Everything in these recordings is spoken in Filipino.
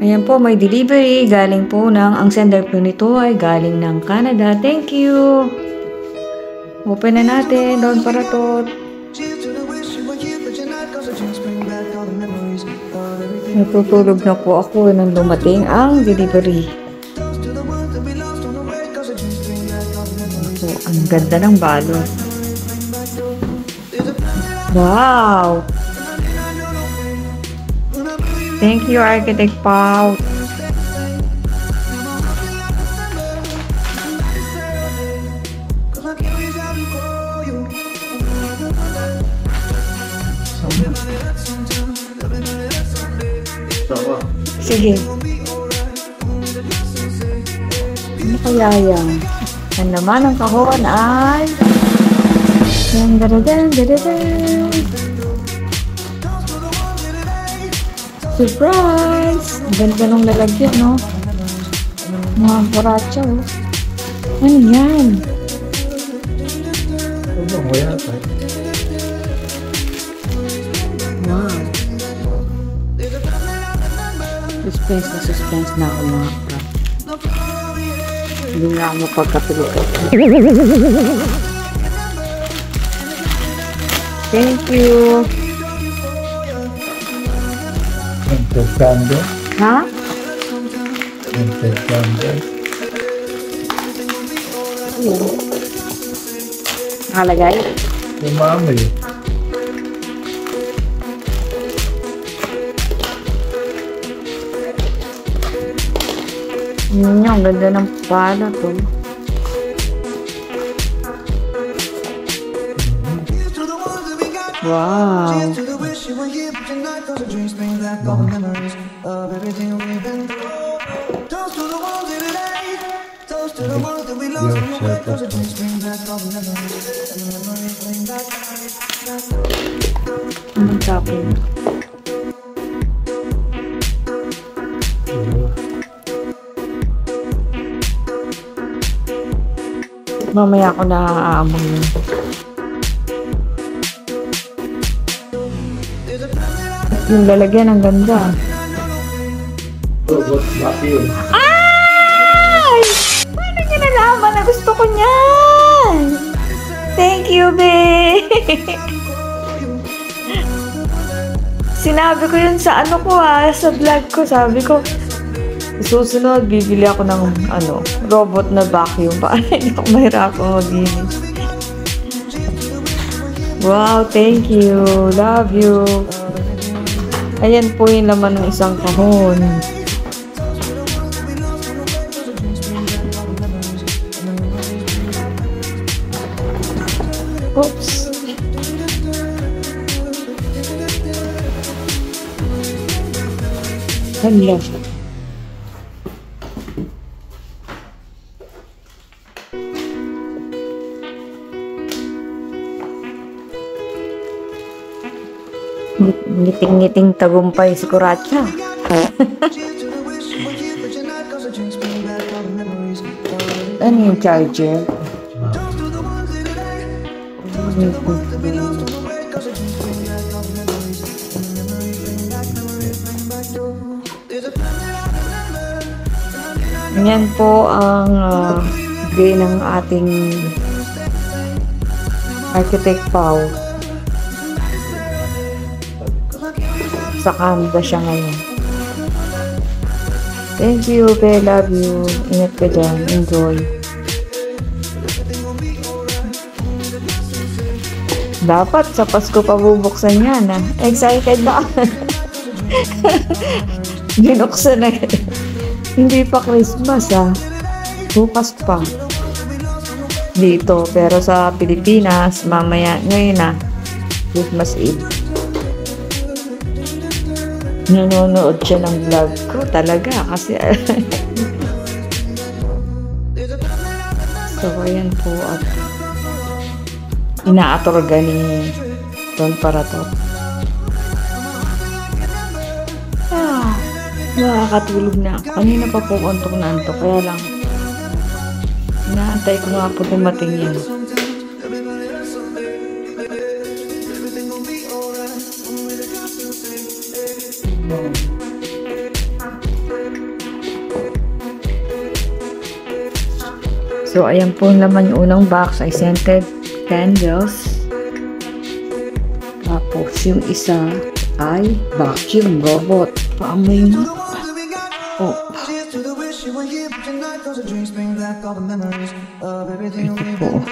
Ayan po, may delivery. Galing po ang sender po nito ay galing ng Canada. Thank you. Open na natin. Don Paratot. Natutulog na po ako nang dumating ang delivery. So, ang ganda ng balot. Wow! Thank you, Architect Pau. Sige. Ano kaya yan? Ang naman ng kahon ay... Surprise! Ganda nung lalagyan, no? Mga boracha, oh. Ano yan? Wow. Suspense na ako mga ka. Hindi nga ako mapagkapilikat. Thank you. Intercambio. Ha? Intercambio. Nakalagay? Umami. Ang ganda ng pala to. Wow. Anong topping? Mamaya ako na aamon yun. Yung lalagyan, ang ganda. Ay! Paano niya nalaman na gusto ko niyan? Thank you, babe! Sinabi ko yun sa ano ko sa vlog ko. Sabi ko, susunod, bibili ako ng robot na vacuum para hindi ako mahirapang maglinis. Wow, thank you. Love you. Ayan po yung laman ng isang kahon. Oops. Hello. Ngiting-ngiting tagumpay si Kuratsa. Ano yung charger? Yan po ang bigay ng ating Architect Pau. Sa Canada siya ngayon. Thank you, I love you. Ingat ka dyan. Enjoy. Dapat sa Pasko pa bubuksan yan, ha? Excited ba? Binuksan na. Hindi pa Christmas, ha? Bukas pa. Dito. Pero sa Pilipinas, mamaya, ngayon na. Christmas Eve. Nanonood siya ng vlog ko talaga kasi so ayan po at inaatorga ni Don Paratot. Nakakatulog na ako. Kanina pa po antok na antok kaya lang inaantay ko nga po dumating yan. So, ayan po ang laman yung unang box ay scented candles. Tapos, yung isa ay vacuum robot. Paamoy mo. Oh. Ito po.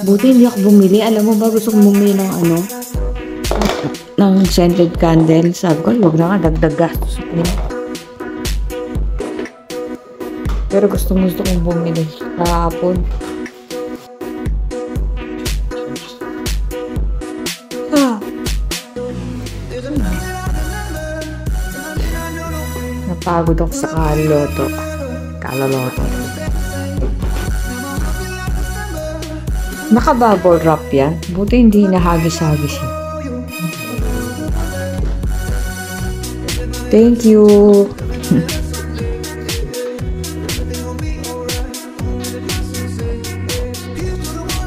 Buti hindi ako bumili. Alam mo ba, gusto kong bumili ng ng scented candle. Sabi ko, huwag na nga, dagdag gastos. Pero gusto kong bumili kahapon. Napagod ako sa kaloloto. Naka-bubble wrap yan. Buti hindi nahagis-hagis yan. Thank you.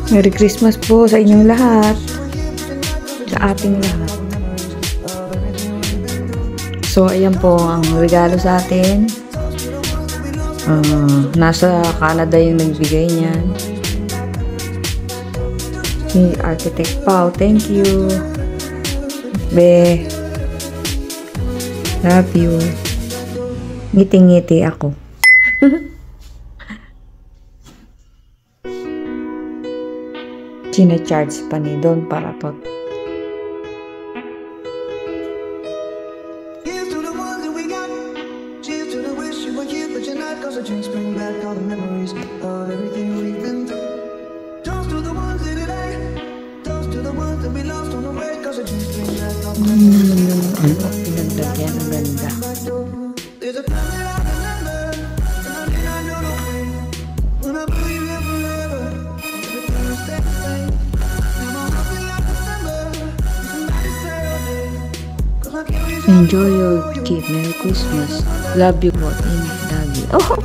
Merry Christmas po sa inyong lahat. Sa ating lahat. So, ayan po ang regalo sa atin. Nasa Canada yung nagbigay niyan. Si Architect Pao, thank you. Be, love you. Ngiti-ngiti ako. Sina-charge pa ni Don para to. Ano? Pinagdagyan ang ganda. Enjoy your gift. Merry Christmas. Love you both. Love you. Oh!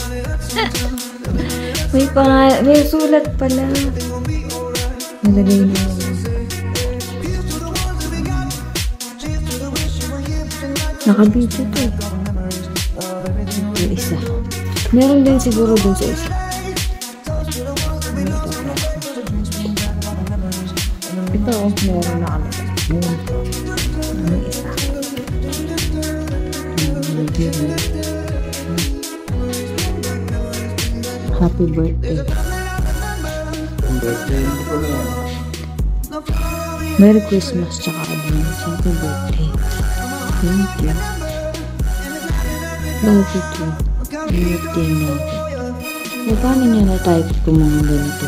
May sulat pala. Nalagay na. Nakabidyo to. Yung isa. Meron din siguro dun sa isa. Ito, meron na kami. Yung isa. Happy birthday. Merry Christmas tsaka advance. Happy birthday. Thank you. Love you too. Birthday na. E paano niya na-type ko mga ganito?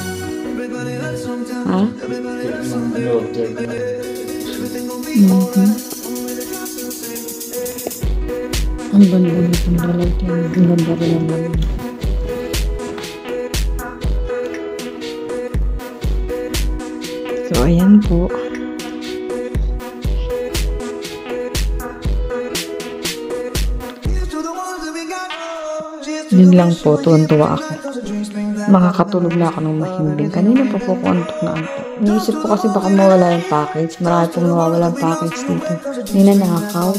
Ha? Ang ganda nitong lalagyan. Ang ganda rin ang ganda. So, ayan po. Yun lang po, tuwan-tuwa ako. Makakatulog na ako ng mahimbing. Kanina po po ko antok na antok. Naisip ko kasi baka mawala yung package. Marami pong nawawala yung package dito. Hindi na nakakaw.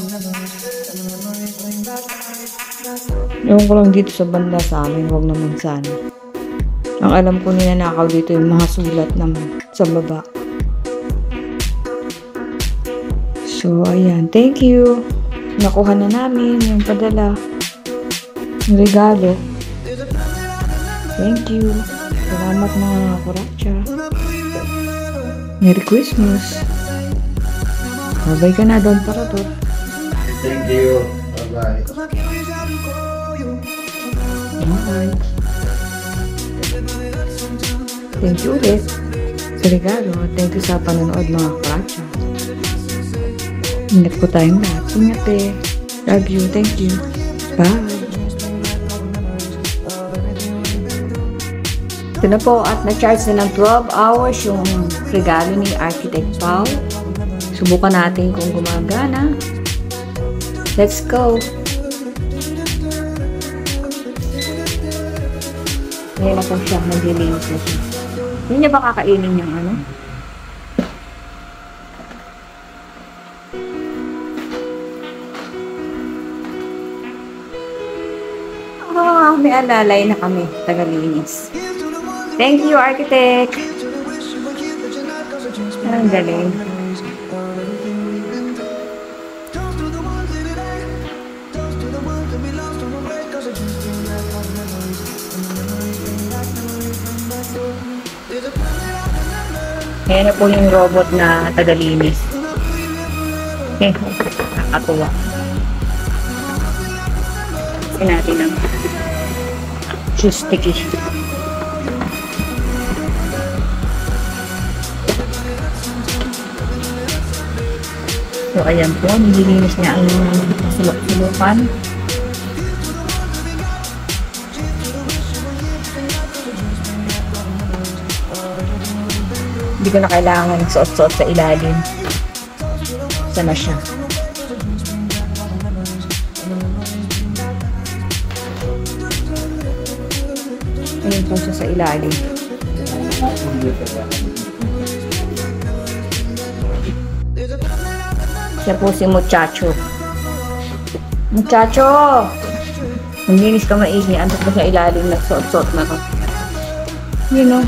Ewan ko lang dito sa banda sa amin, huwag naman sana. Ang alam ko ninanakaw dito yung mga sulat naman sa baba. So, ayan. Thank you. Nakuha na namin yung padala. Yung regalo. Thank you. Salamat mga kuratsa. Merry Christmas. Bye-bye ka na doon para to. Thank you. Bye-bye. Bye. Thank you ulit sa regalo. Thank you sa panonood mga kuratsa. Ingat po tayong lahat. Ingat eh. Love you. Thank you. Bye. Ito na po at na-charge na ng 12 hours yung regalo ni Architect Pao. Subukan natin kung gumagana. Let's go! Ngayon na po siya mag-release na siya. Hindi niya ba kakainin yung ano? may alalay na kami, tagalinis. Thank you, architect. Ang galing. Ayan na po yung robot na tagalinis. Nakakatuwa. Kasi natin ang shoe sticky. So, ayan po. Nililinis niya ang sulok-sulukan. Hindi ko na kailangan suot-suot sa ilalim. Sana siya. Ayun po siya sa ilalim. Siya po si Muchacho. Muchacho! Ang linis ka maigi. Antok ba sa ilalim? Nagsuot-suot na to. You know.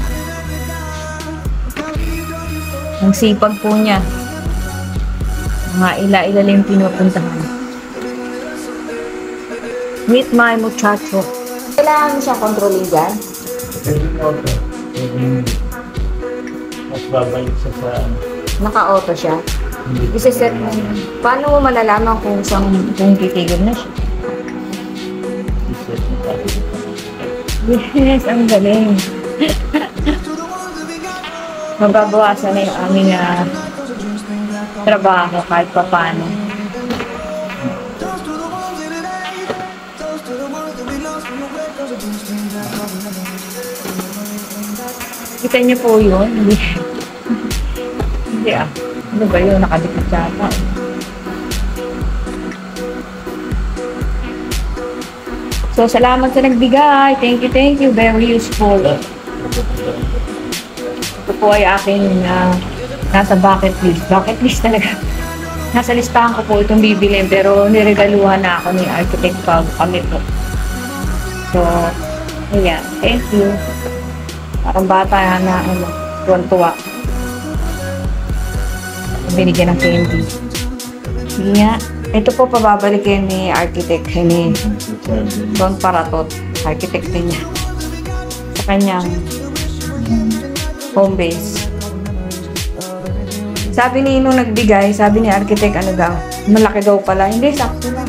Ang sipag po niya. Mga ila-ilalim pinupuntahan. Meet my Muchacho. Kailangan mo siya controlling dyan? Mas babalik siya sa... Naka-auto siya? Isa-set mo. Paano mo malalaman kung titigil na siya? Yes, ang galing. Mababawasan na yung aming trabaho kahit pa paano. Kita niyo po yun? Hindi ah. Ano ba yun? Nakadikit yata. So, salamat sa nagbigay. Thank you. Very useful. Ito po ay aking nasa bucket list. Bucket list talaga. Nasa listahan ko po itong bibilin pero niregaluhan na ako ni Architect Pag kami po. So, ayan. Thank you. Parang bata na tuwan-tuwa. Binigyan ng candy. Sige nga. Ito po pababalikin ni Architect ni Don Paratot. Architect din niya. Sa kanyang home base. Sabi ni nung nagbigay, sabi ni Architect ano daw, malaki daw pala. Hindi, sakto lang.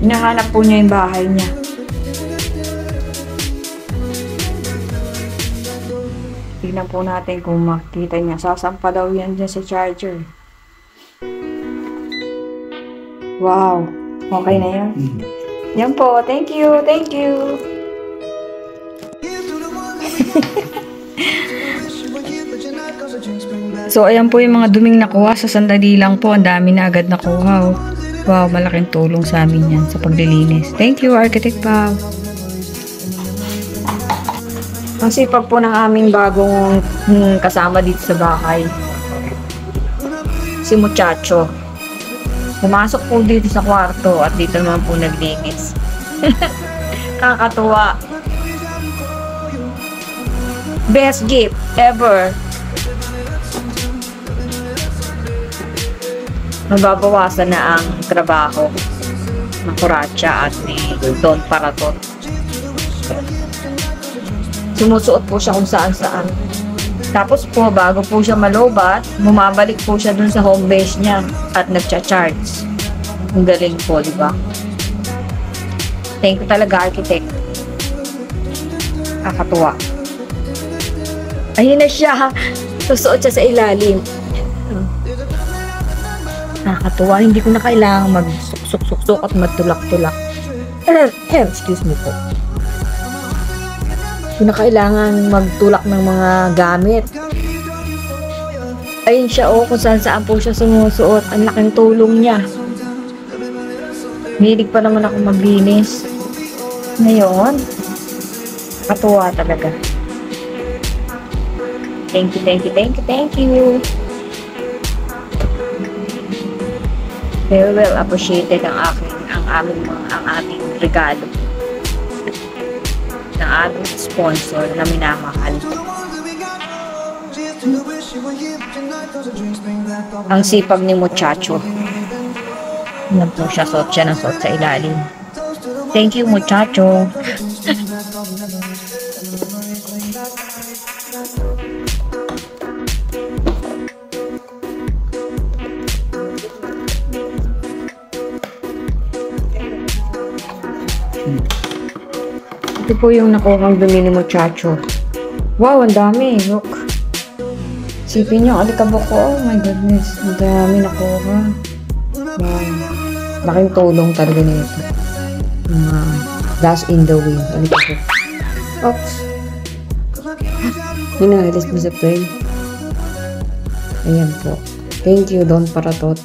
Hinahanap po niya yung bahay niya. Tignan po natin kung makikita niya. Sasampa daw yan dyan sa charger. Wow. Okay na yan? Yan po. Thank you. So, ayan po yung mga duming nakuha. Sa sandali lang po, ang dami na agad nakuha. Wow, malaking tulong sa amin yan sa paglilinis. Thank you, Architect Pao. Ang sipag po ng aming bagong kasama dito sa bahay. Si Muchacho. Pumasok po dito sa kwarto at dito naman po naglinis. Kakatuwa. Best gift ever. Mababawasan na ang trabaho ng Kuratsa at ni Don Paratot. Sumusuot po siya kung saan-saan. Tapos po, bago po siya malobat, bumabalik po siya dun sa home base niya at nagcha-charge. Ang galing po, di ba? Thank you talaga, Architect. Kakatuwa. Ayun na siya. Susuot siya sa ilalim. Nakakatuwa, hindi ko na kailangan mag-suksuk-suksuk at magtulak-tulak. Excuse me po. Hindi ko na kailangan magtulak ng mga gamit. Ayun siya, kung saan-saan po siya sumusuot. Ang laking tulong niya. Hilig pa naman ako maglinis. Ngayon, katuwa talaga. Thank you. Very well appreciated ang aming regalo ng aming sponsor na minamahal. Ang sipag ni Muchacho. Yan po siya, suot siya ng suot sa ilalim. Thank you, Muchacho. Ito po yung nakuhang dumi ni Muchacho. Wow, ang dami. Look. Sipin nyo, alikabok ko. Oh my goodness. Ang dami nakuha. Wow. Laking tulong talaga nito. Dust in the wind. Alikabok. Oops. Hinahalis mo sa frame. Ayan po. Thank you, Don Paratot.